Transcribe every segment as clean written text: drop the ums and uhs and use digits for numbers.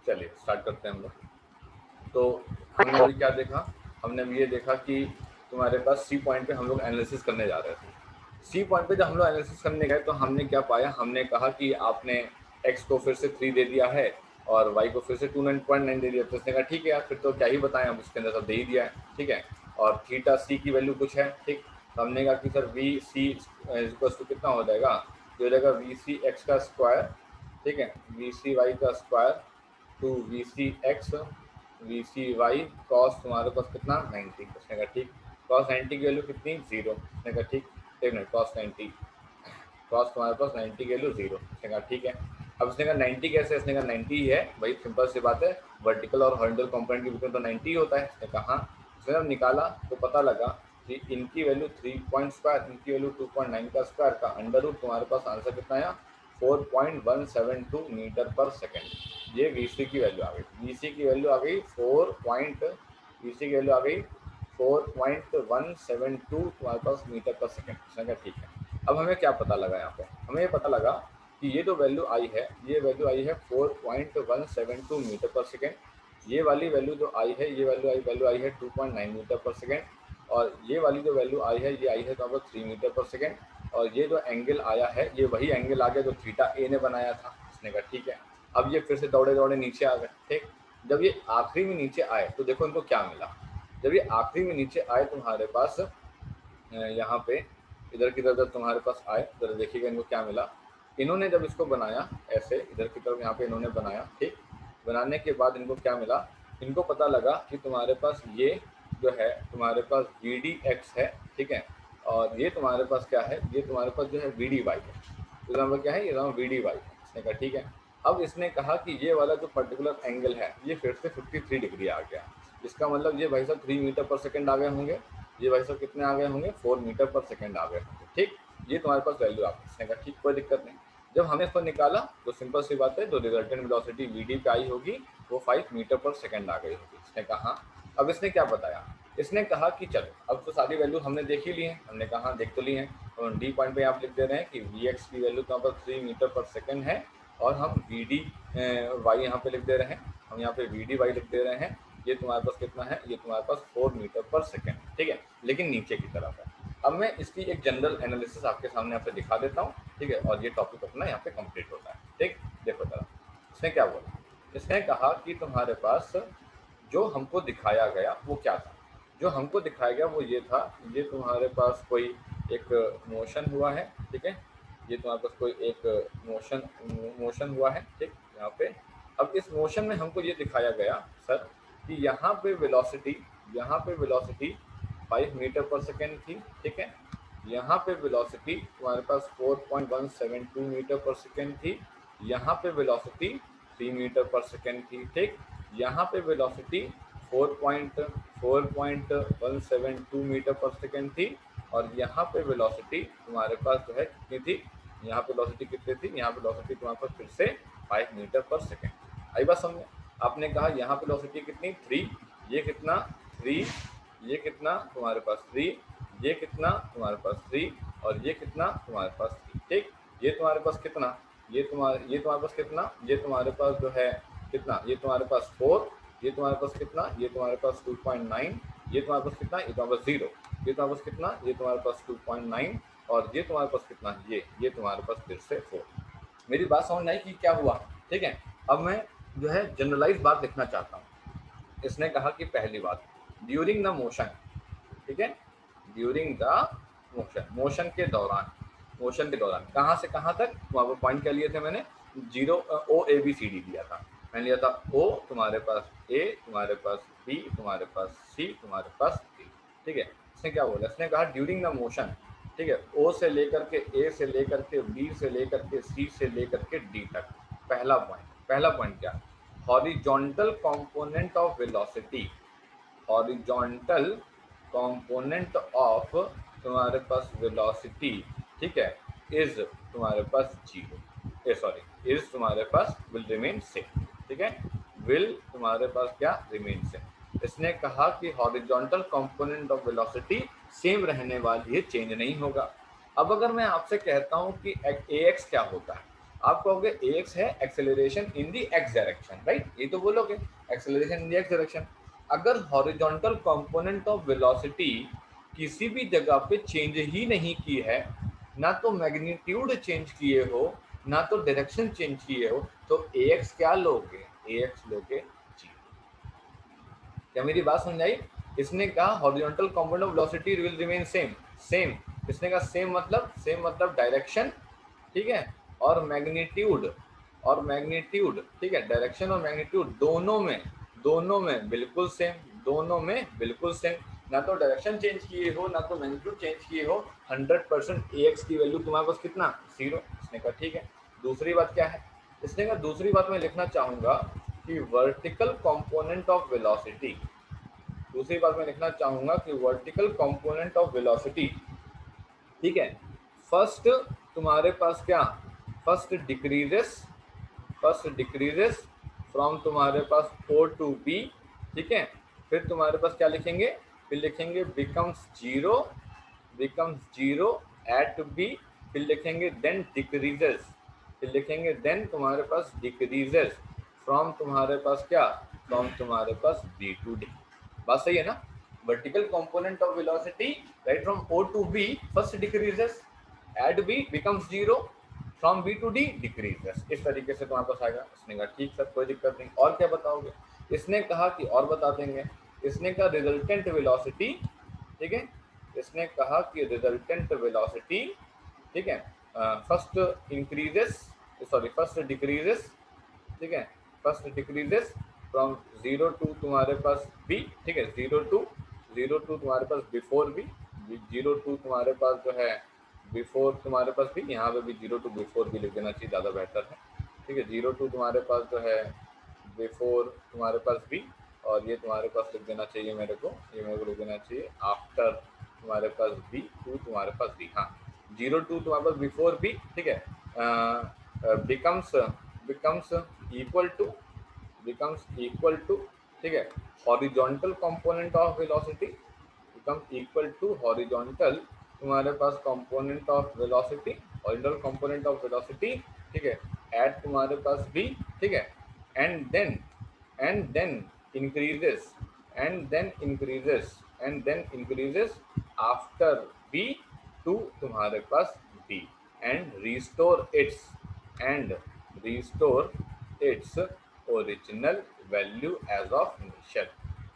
चलिए स्टार्ट करते हैं हम लोग। तो हमने अभी क्या देखा, हमने अभी ये देखा कि तुम्हारे पास सी पॉइंट पे हम लोग एनालिसिस करने जा रहे थे। सी पॉइंट पे जब हम लोग एनालिसिस करने गए तो हमने क्या पाया, हमने कहा कि आपने एक्स को फिर से 3 दे दिया है और वाई को फिर से 2.9 दे दिया। तो उसने कहा ठीक है यार, फिर तो क्या ही बताएं, अब उसके अंदर सब दे ही दिया है, ठीक है। और थीटा सी की वैल्यू कुछ है, ठीक। तो हमने कहा कि sir V C equals to कितना हो जाएगा, ये हो जाएगा वी सी एक्स का स्क्वायर, ठीक है, वी सी वाई का square two V C X V C Y cos तुम्हारे पास कितना 90। उसने कहा ठीक। कॉस 90 की वैल्यू कितनी 0। उसने कहा ठीक, एक मिनट, कॉस 90, कॉस तुम्हारे पास 90 की वैल्यू 0। उसने कहा ठीक है। अब उसने कहा 90 कैसे, उसने कहा 90 ही है भाई, सिंपल सी बात है, वर्टिकल और हॉरिजॉन्टल कंपोनेंट के बीच में तो 90 ही होता है। उसने कहा हाँ। उसने जब निकाला तो पता लगा कि इनकी वैल्यू 3 पॉइंट स्क्वायर, इनकी वैल्यू 2.9 का स्क्वायर का अंडर रूट, तुम्हारे पास आंसर कितना आया 4.172 मीटर पर सेकेंड। ये वी सी की वैल्यू आ गई, वी सी की वैल्यू आ गई वी सी की वैल्यू आ गई 4.172 तुम्हारे पास मीटर पर सेकेंड। उसने कहा ठीक है। अब हमें क्या पता लगा, यहाँ पे हमें ये पता लगा कि ये जो वैल्यू आई है, ये वैल्यू आई है 4.172 मीटर पर सेकेंड। ये वाली वैल्यू जो आई है, ये वैल्यू आई है 2.9 मीटर पर सेकेंड। और ये वाली जो वैल्यू आई है, ये आई है तो 3 मीटर पर सेकेंड। और ये जो एंगल आया है, ये वही एंगल आ गया जो थीटा ए ने बनाया था। उसने कहा ठीक है। अब ये फिर से दौड़े दौड़े नीचे आ गए, ठीक। जब ये आखिरी में नीचे आए तो देखो इनको क्या मिला। जब ये आखिरी में नीचे आए तुम्हारे पास यहाँ पे, इधर की तरफ जब तुम्हारे पास आए तो देखिएगा इनको क्या मिला। इन्होंने जब इसको बनाया ऐसे, इधर की तरफ यहाँ पे इन्होंने बनाया, ठीक। बनाने के बाद इनको क्या मिला, इनको पता लगा कि तुम्हारे पास ये जो है तुम्हारे पास वी डी एक्स है, ठीक है। और ये तुम्हारे पास क्या है, ये तुम्हारे पास जो है वी डी वाई है। तो यहाँ पर क्या है, ये वी डी वाई है। इसने कहा ठीक है। अब इसने कहा कि ये वाला जो पर्टिकुलर एंगल है, ये फिर से 53 डिग्री आ गया। इसका मतलब ये भाई साहब 3 मीटर पर सेकेंड आ गए होंगे, ये भाई साहब कितने आ गए होंगे 4 मीटर पर सेकेंड आ गए होंगे, ठीक। ये तुम्हारे पास वैल्यू आ गई। इसने कहा ठीक, कोई दिक्कत नहीं। जब हमने इसको निकाला तो सिंपल सी बात है, जो रिजल्टेंट वेलोसिटी वी डी पे आई होगी वो 5 मीटर पर सेकेंड आ गई होगी। इसने कहा हाँ। अब इसने क्या बताया, इसने कहा कि चलो अब तो सारी वैल्यू हमने देख ही ली है। हमने कहा हाँ देख तो ली है। तो डी पॉइंट पे आप लिख दे रहे हैं कि वी एक्स की वैल्यू यहाँ पर 3 मीटर पर सेकेंड है, और हम वी डी वाई यहाँ पे लिख दे रहे हैं, हम यहाँ पे वी डी वाई लिख दे रहे हैं। ये तुम्हारे पास कितना है, ये तुम्हारे पास 4 मीटर पर सेकेंड, ठीक है, लेकिन नीचे की तरफ है। अब मैं इसकी एक जनरल एनालिसिस आपके सामने यहाँ पे दिखा देता हूँ, ठीक है, और ये टॉपिक अपना यहाँ पे कंप्लीट होता है, ठीक। देखो जरा इसने क्या बोला। इसने कहा कि तुम्हारे पास जो हमको दिखाया गया वो क्या था, जो हमको दिखाया गया वो ये था, ये तुम्हारे पास कोई एक मोशन हुआ है, ठीक है, ये तुम्हारे पास कोई एक मोशन हुआ है, ठीक, यहाँ पे। अब इस मोशन में हमको ये दिखाया गया सर कि यहाँ पे वेलोसिटी, यहाँ पे वेलोसिटी 5 मीटर पर सेकेंड थी, ठीक है। यहाँ पे वेलोसिटी तुम्हारे पास 4.172 मीटर पर सेकेंड थी। यहाँ पे वेलोसिटी 3 मीटर पर सेकेंड थी, ठीक। यहाँ पे वेलोसिटी 4.172 मीटर पर सेकेंड थी। और यहाँ पे वेलोसिटी तुम्हारे पास जो है कितनी थी, यहाँ पे वेलोसिटी कितनी थी, यहाँ पे वेलोसिटी तुम्हारे पास फिर से 5 मीटर पर सेकेंड। आई बात समझ। आपने कहा यहाँ पे वेलोसिटी कितनी 3, ये कितना 3, ये कितना तुम्हारे पास 3, ये कितना तुम्हारे पास 3, और ये कितना तुम्हारे पास 3, ठीक। ये तुम्हारे पास कितना, ये तुम्हारे पास कितना, ये तुम्हारे पास जो है कितना, ये तुम्हारे पास 4, ये तुम्हारे पास कितना, ये तुम्हारे पास 2.9, ये तुम्हारे पास कितना, ये तुम्हारे पास 0, ये तुम्हारे पास कितना, ये तुम्हारे पास 2.9, और ये तुम्हारे पास कितना, ये तुम्हारे पास फिर से 4। मेरी बात समझ आई कि क्या हुआ, ठीक है। अब मैं जो है जनरलाइज बात लिखना चाहता हूँ। इसने कहा कि पहली बात, ड्यूरिंग द मोशन, ठीक है, ड्यूरिंग द मोशन, मोशन के दौरान, मोशन के दौरान कहाँ से कहाँ तक, वहाँ पर पॉइंट क्या लिए थे मैंने, 0 ओ ए बी सी डी दिया था। मैंने लिया था ओ, तुम्हारे पास ए, तुम्हारे पास बी, तुम्हारे पास सी, तुम्हारे पास डी, ठीक है। इसने क्या बोला, इसने कहा ड्यूरिंग द मोशन, ठीक है, ओ से लेकर के ए से लेकर के बी से लेकर के सी से लेकर के डी तक। पहला पॉइंट क्या, horizontal component of velocity, horizontal component of तुम्हारे पास वेलोसिटी, ठीक है, इज तुम्हारे पास 0, सॉरी, इज तुम्हारे पास विल रिमेन सेम, ठीक है, विल तुम्हारे पास क्या रिमेन सेम। इसने कहा कि horizontal component of velocity same रहने वाली है, चेंज नहीं होगा। अब अगर मैं आपसे कहता हूं कि ए एक्स क्या होता है, आप कहोगे ax है acceleration in the x direction, right, ये तो बोलोगे acceleration in the x direction. अगर हॉरिजॉन्टल कंपोनेंट ऑफ वेलोसिटी किसी भी जगह पे चेंज ही नहीं की है, ना तो मैग्नीट्यूड चेंज किए हो ना तो डायरेक्शन चेंज किए हो, तो ax क्या लोगे, ax लोगे 0। क्या मेरी बात समझाई? इसने कहा horizontal component of velocity will remain same, same, इसने कहा सेम मतलब डायरेक्शन, ठीक है, और मैग्नीट्यूड, ठीक है, डायरेक्शन और मैग्नीट्यूड दोनों में बिल्कुल सेम, दोनों में बिल्कुल सेम, ना तो डायरेक्शन चेंज किए हो ना तो मैग्नीट्यूड चेंज किए हो, 100% एक्स की वैल्यू तुम्हारे पास कितना, 0। इसने कहा ठीक है। दूसरी बात क्या है? इसने कहा दूसरी बात मैं लिखना चाहूंगा कि वर्टिकल कंपोनेंट ऑफ वेलोसिटी, दूसरी बात मैं लिखना चाहूंगा कि वर्टिकल कंपोनेंट ऑफ वेलोसिटी, ठीक है, फर्स्ट तुम्हारे पास क्या, फर्स्ट डिक्रीजेस फ्रॉम तुम्हारे पास O टू B, ठीक है, फिर तुम्हारे पास क्या लिखेंगे, फिर लिखेंगे बिकम्स जीरो एट B, फिर लिखेंगे देन डिक्रीजेस, फिर लिखेंगे देन तुम्हारे पास डिक्रीजेस फ्रॉम तुम्हारे पास क्या, फ्रॉम तुम्हारे पास B टू D। बात सही है ना? Vertical component of velocity right from O to B first decreases, at B becomes zero, from B to D decreases, इस तरीके से तुम्हारे पास आएगा। इसने कहा ठीक सर कोई दिक्कत नहीं, और क्या बताओगे? इसने कहा कि और बता देंगे, इसने कहा रिजल्टेंट वेलोसिटी, ठीक है, इसने कहा कि रिजल्टेंट वेलोसिटी, ठीक है, first increases, sorry first decreases, ठीक है, फर्स्ट डिक्रीजेस फ्रॉम 0 टू तुम्हारे पास B, ठीक है, 0 टू तुम्हारे पास बिफोर B, 0 टू तुम्हारे पास जो है बिफोर तुम्हारे पास भी, यहाँ पे भी 0 टू बिफोर भी लिख देना चाहिए, ज़्यादा बेहतर है, ठीक है, 0 टू तुम्हारे पास जो है बिफोर तुम्हारे पास भी, और ये तुम्हारे पास लिख देना चाहिए मेरे को, ये मेरे को लिख देना चाहिए आफ्टर तुम्हारे पास B टू तुम्हारे पास B, हाँ 0 टू तुम्हारे पास बिफोर B, ठीक है, becomes becomes equal to becomes equal to, ठीक है, horizontal component of velocity becomes equal to horizontal तुम्हारे पास component of velocity, horizontal component of velocity, ठीक है, एट तुम्हारे पास भी, ठीक है, and then increases and then increases after B to तुम्हारे पास B, and and restore its original value as of initial,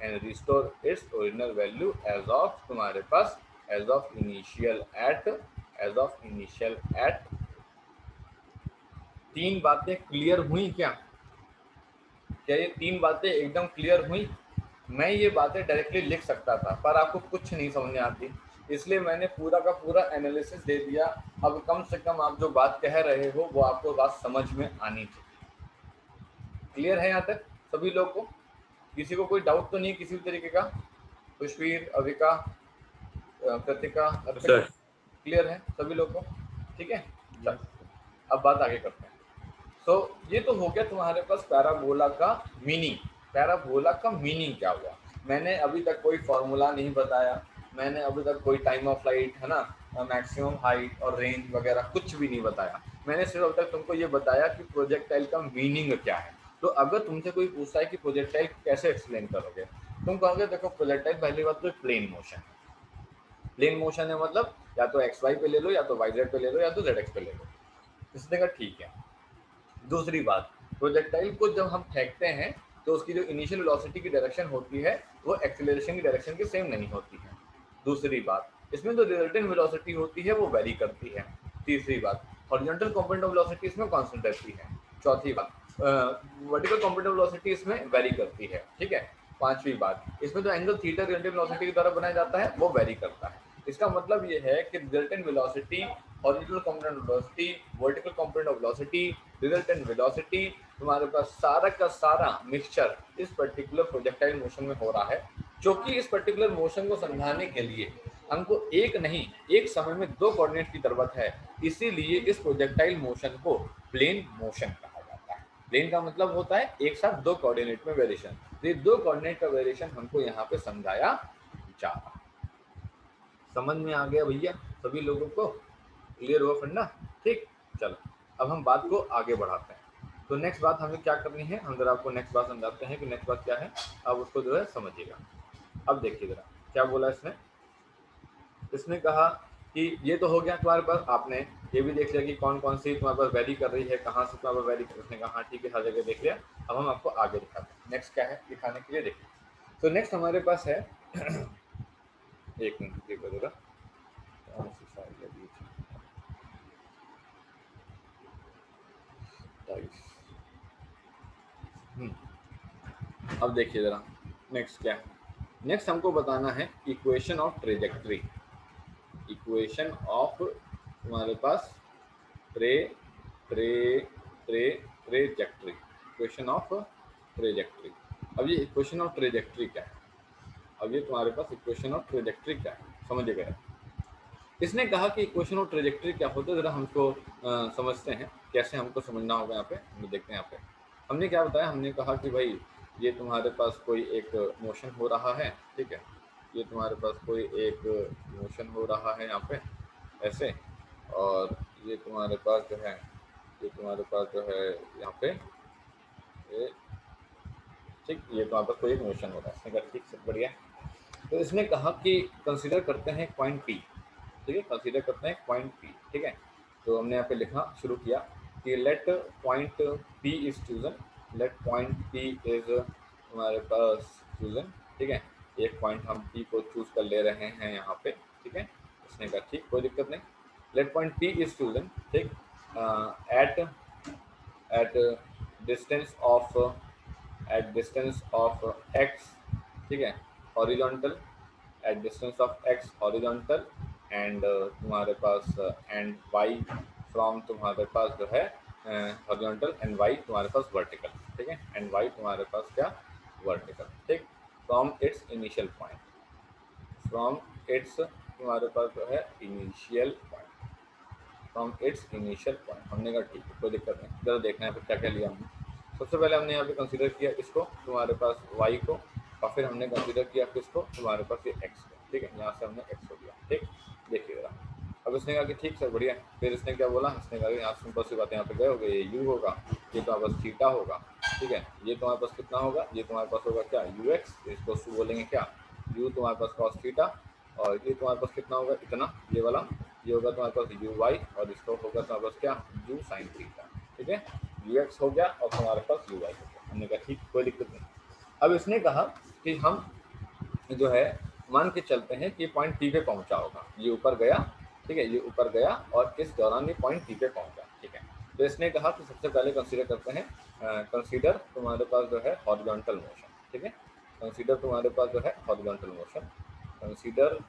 and restore its original value as of तुम्हारे पास as of initial at। तीन बातें क्लियर हुई क्या? क्या ये तीन बातें एकदम क्लियर हुई? मैं ये बातें डायरेक्टली लिख सकता था पर आपको कुछ नहीं समझ में आती, इसलिए मैंने पूरा का पूरा एनालिसिस दे दिया। अब कम से कम आप जो बात कह रहे हो वो आपको बात समझ में आनी चाहिए। क्लियर है यहाँ तक सभी लोग को? किसी को कोई डाउट तो नहीं किसी भी तरीके का? खुशवीर, अविका, कृतिका, अर्पित, सर क्लियर है सभी लोग को? ठीक है, चल अब बात आगे करते हैं। तो ये तो हो गया तुम्हारे पास पैराबोला का मीनिंग। पैराबोला का मीनिंग क्या हुआ? मैंने अभी तक कोई फॉर्मूला नहीं बताया, मैंने अभी तक कोई टाइम ऑफ फ्लाइट है ना, मैक्सिमम हाइट और रेंज वगैरह कुछ भी नहीं बताया। मैंने सिर्फ अब तक तुमको ये बताया कि प्रोजेक्टाइल का मीनिंग क्या है। तो अगर तुमसे कोई पूछता है कि प्रोजेक्टाइल कैसे एक्सप्लेन करोगे, तुम कहोगे देखो प्रोजेक्टाइल पहली बात तो प्लेन मोशन है। प्लेन मोशन है मतलब या तो एक्स वाई पे ले लो, या तो वाई जेड पे ले लो, या तो जेड एक्स पे ले लो। इसने कहा ठीक है। दूसरी बात, प्रोजेक्टाइल को जब हम फेंकते हैं तो उसकी जो इनिशियल वेलोसिटी की डायरेक्शन होती है वो एक्सेलरेशन की डायरेक्शन के सेम नहीं होती है। दूसरी बात, इसमें जो रिजल्टेंट वेलोसिटी होती है वो वेरी करती है। तीसरी बात, हॉरिजॉन्टल कंपोनेंट ऑफ वेलोसिटी इसमें कांस्टेंट रहती है। चौथी बात, वर्टिकल कंपोनेंट ऑफ वेलोसिटी इसमें वेरी करती है, ठीक है। पांचवी बात, इसमें जो एंगल थीटा रिजल्टेंट वेलोसिटी के द्वारा बनाया जाता है वो वेरी करता है। इसका मतलब ये है कि resultant velocity, horizontal component of velocity, vertical component of velocity, resultant velocity, तुम्हारे पास सारा का सारा मिक्सचर इस पर्टिकुलर प्रोजेक्टाइल मोशन में हो रहा है। जो कि इस पर्टिकुलर मोशन को समझाने के लिए हमको एक नहीं एक समय में दो कोऑर्डिनेट की जरूरत है, इसीलिए इस प्रोजेक्टाइल मोशन को प्लेन मोशन कहा जाता है। प्लेन का मतलब होता है एक साथ दो कोऑर्डिनेट में वेरिएशन। ये दो कोऑर्डिनेट का वेरिएशन हमको यहाँ पे समझाया जा रहा है। समझ में आ गया भैया सभी लोगों को? क्लियर हुआ फंडा? ठीक, चलो अब हम बात को आगे बढ़ाते हैं। तो नेक्स्ट बात हमें क्या करनी है, हम जरा आपको नेक्स्ट बात समझाते हैं कि नेक्स्ट बात क्या है, अब उसको जो है समझिएगा। अब देखिए जरा क्या बोला इसने, इसने कहा कि ये तो हो गया तुम्हारे पास, आपने ये भी देख लिया कि कौन कौन सी तुम्हारे पास वैरी कर रही है, कहाँ से तुम्हारे पास वैरी कर, उसने कहा हाँ ठीक है, हर जगह देख लिया। अब हम आपको आगे दिखाते हैं, नेक्स्ट क्या है दिखाने के लिए, देखिए। तो नेक्स्ट हमारे पास है एक मिनट देखो जरा, कौन सी फाइल लगी थी, 22। अब देखिए ज़रा नेक्स्ट क्या है, नेक्स्ट हमको बताना है equation of trajectory, equation of तुम्हारे पास tra tra tra trajectory, equation of trajectory. अब ये इक्वेशन ऑफ ट्रेजेक्ट्री क्या है, अब ये तुम्हारे पास इक्वेशन ऑफ ट्रेजेक्ट्री क्या है, समझ गए। इसने कहा कि इक्वेशन ऑफ ट्रेजेक्ट्री क्या होता है, ज़रा हमको समझते हैं कैसे हमको समझना होगा। यहाँ पे हम देखते हैं, यहाँ पे हमने क्या बताया, हमने कहा कि भाई ये तुम्हारे पास कोई एक मोशन हो रहा है, ठीक है, ये तुम्हारे पास कोई एक मोशन हो रहा है यहाँ पे ऐसे, और ये तुम्हारे पास जो है, ये तुम्हारे पास जो है यहाँ पे ये, ठीक, ये तुम्हारे पास कोई एक मोशन हो रहा है, इसने कहा ठीक सब बढ़िया। तो इसने कहा कि कंसिडर करते हैं पॉइंट पी, ठीक है, कंसीडर करते हैं पॉइंट पी, ठीक है। तो हमने यहाँ पे लिखना शुरू किया कि late point P is chosen, late point P is हमारे पास चूजन, ठीक है, एक पॉइंट हम पी को चूज कर ले रहे हैं यहाँ पे, ठीक है। इसने कहा ठीक, कोई दिक्कत नहीं, let point P is chosen, ठीक, at at distance of, at distance of X, ठीक है, horizontal, at distance of X horizontal, and तुम्हारे पास एंड वाई फ्रॉम तुम्हारे पास जो है हॉरिजॉन्टल, एंड वाई तुम्हारे पास वर्टिकल, ठीक है, एंड वाई तुम्हारे पास क्या वर्टिकल, ठीक, from its initial point, from its तुम्हारे पास जो है initial point, from its initial point. हमने कहा ठीक है, कोई दिक्कत नहीं, जरा देखना है फिर क्या क्या लिया हमने। सबसे पहले हमने यहाँ पे कंसीडर किया इसको तुम्हारे पास y को, और फिर हमने कंसीडर किया किसको, तुम्हारे पास ये x को, ठीक है, यहाँ से हमने x को दिया, ठीक। देखिए जरा, अब इसने कहा कि ठीक सर बढ़िया, फिर इसने क्या बोला, इसने कहा कि यहाँ सिंपल सी बात, यहाँ पे गए हो गए, ये u होगा, ये तुम्हारे पास थीटा होगा, ठीक है, ये तुम्हारे पास कितना होगा, ये तुम्हारे पास होगा क्या ux, इसको बोलेंगे क्या u तुम्हारे पास कॉस थीटा, और ये तुम्हारे पास कितना होगा इतना, ये वाला, ये होगा तुम्हारे पास यू वाई, और इसको होगा तुम्हारे पास क्या यू साइन थीटा, ठीक है, यू एक्स हो गया और तुम्हारे पास यू वाई हो गया। हमने कहा ठीक, कोई दिक्कत नहीं। अब इसने कहा कि हम जो है मान के चलते हैं कि पॉइंट पी पे पहुंचा होगा, ये ऊपर गया, ठीक है, ये ऊपर गया और इस दौरान ये पॉइंट पी पे पहुंचा, ठीक है। तो इसने कहा कि सबसे पहले कंसीडर करते हैं, कंसीडर तुम्हारे पास जो है हॉरिजॉन्टल मोशन, ठीक है, कंसीडर तुम्हारे पास जो है हॉरिजॉन्टल मोशन, कंसीडर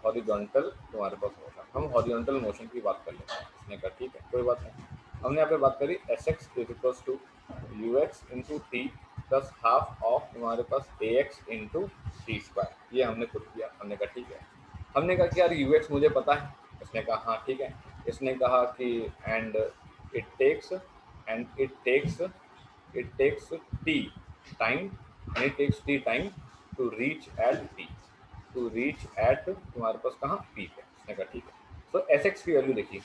हॉरिजॉन्टल तुम्हारे पास मोशन, हम हॉरिजॉन्टल मोशन की बात कर लेते हैं। इसने कहा ठीक है, कोई बात नहीं। हमने यहाँ पे बात करी S X is equals to U X into T plus half of तुम्हारे पास A X into T square, ये हमने खुद किया। हमने कहा ठीक है, हमने कहा कि यार यू एक्स मुझे पता है, इसने कहा हाँ ठीक है। इसने कहा कि and it takes, and it takes T time, and it takes T time to reach at T, to reach at तुम्हारे पास कहाँ पी पे। इसने कहा ठीक है। तो एस एक्स की वैल्यू देखिए,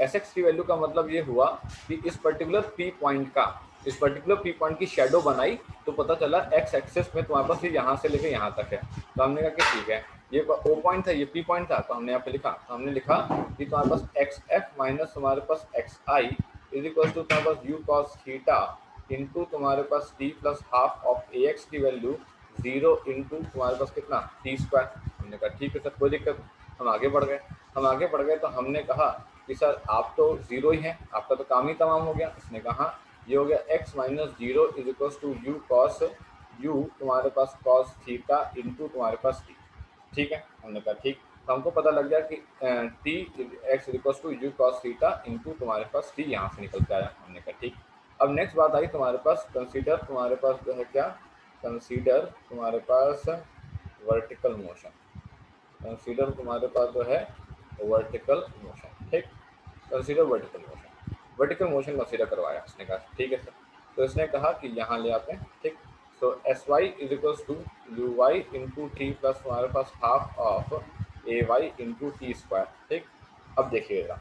एस एक्स की वैल्यू का मतलब ये हुआ कि इस पर्टिकुलर पी पॉइंट का, इस पर्टिकुलर पी पॉइंट की शेडो बनाई तो पता चला एक्स एक्सेस में तुम्हारे पास ये यहाँ से लेके यहाँ तक है। तो हमने कहा कि ठीक है, ये ओ पॉइंट था, ये पी पॉइंट था, तो हमने यहाँ पे लिखा, तो हमने लिखा कि तुम्हारे पास एक्स एफ माइनस तुम्हारे पास X I is equal to तुम्हारे पास यू कॉस थीटा इंटू तुम्हारे पास T plus half of A X की वैल्यू 0 इंटू तुम्हारे पास कितना टी स्क्वायर। हमने कहा ठीक है सर, कोई दिक्कत। हम आगे बढ़ गए, हम आगे बढ़ गए तो हमने कहा कि सर आप तो जीरो ही हैं, आपका तो काम ही तमाम हो गया। इसने कहा ये हो गया x minus zero is equals to U cos, U तुम्हारे पास कॉस थीटा इंटू तुम्हारे पास टी, ठीक है। हमने कहा ठीक, तो हमको पता लग गया कि T X is equals to U cos theta into तुम्हारे पास टी यहाँ से निकल के आया। हमने कहा ठीक। अब नेक्स्ट बात आई तुम्हारे पास कंसीडर, तुम्हारे पास जो है क्या, कंसीडर तुम्हारे पास वर्टिकल मोशन, कंसीडर तुम्हारे पास जो है वर्टिकल मोशन, ठीक, consider vertical motion, vertical motion consider करवाया। इसने कहा ठीक है सर, तो इसने कहा कि यहाँ ले आते हैं, ठीक। So S Y is equals to U Y into T plus तुम्हारे पास half of A Y into T square, ठीक। अब देखिएगा,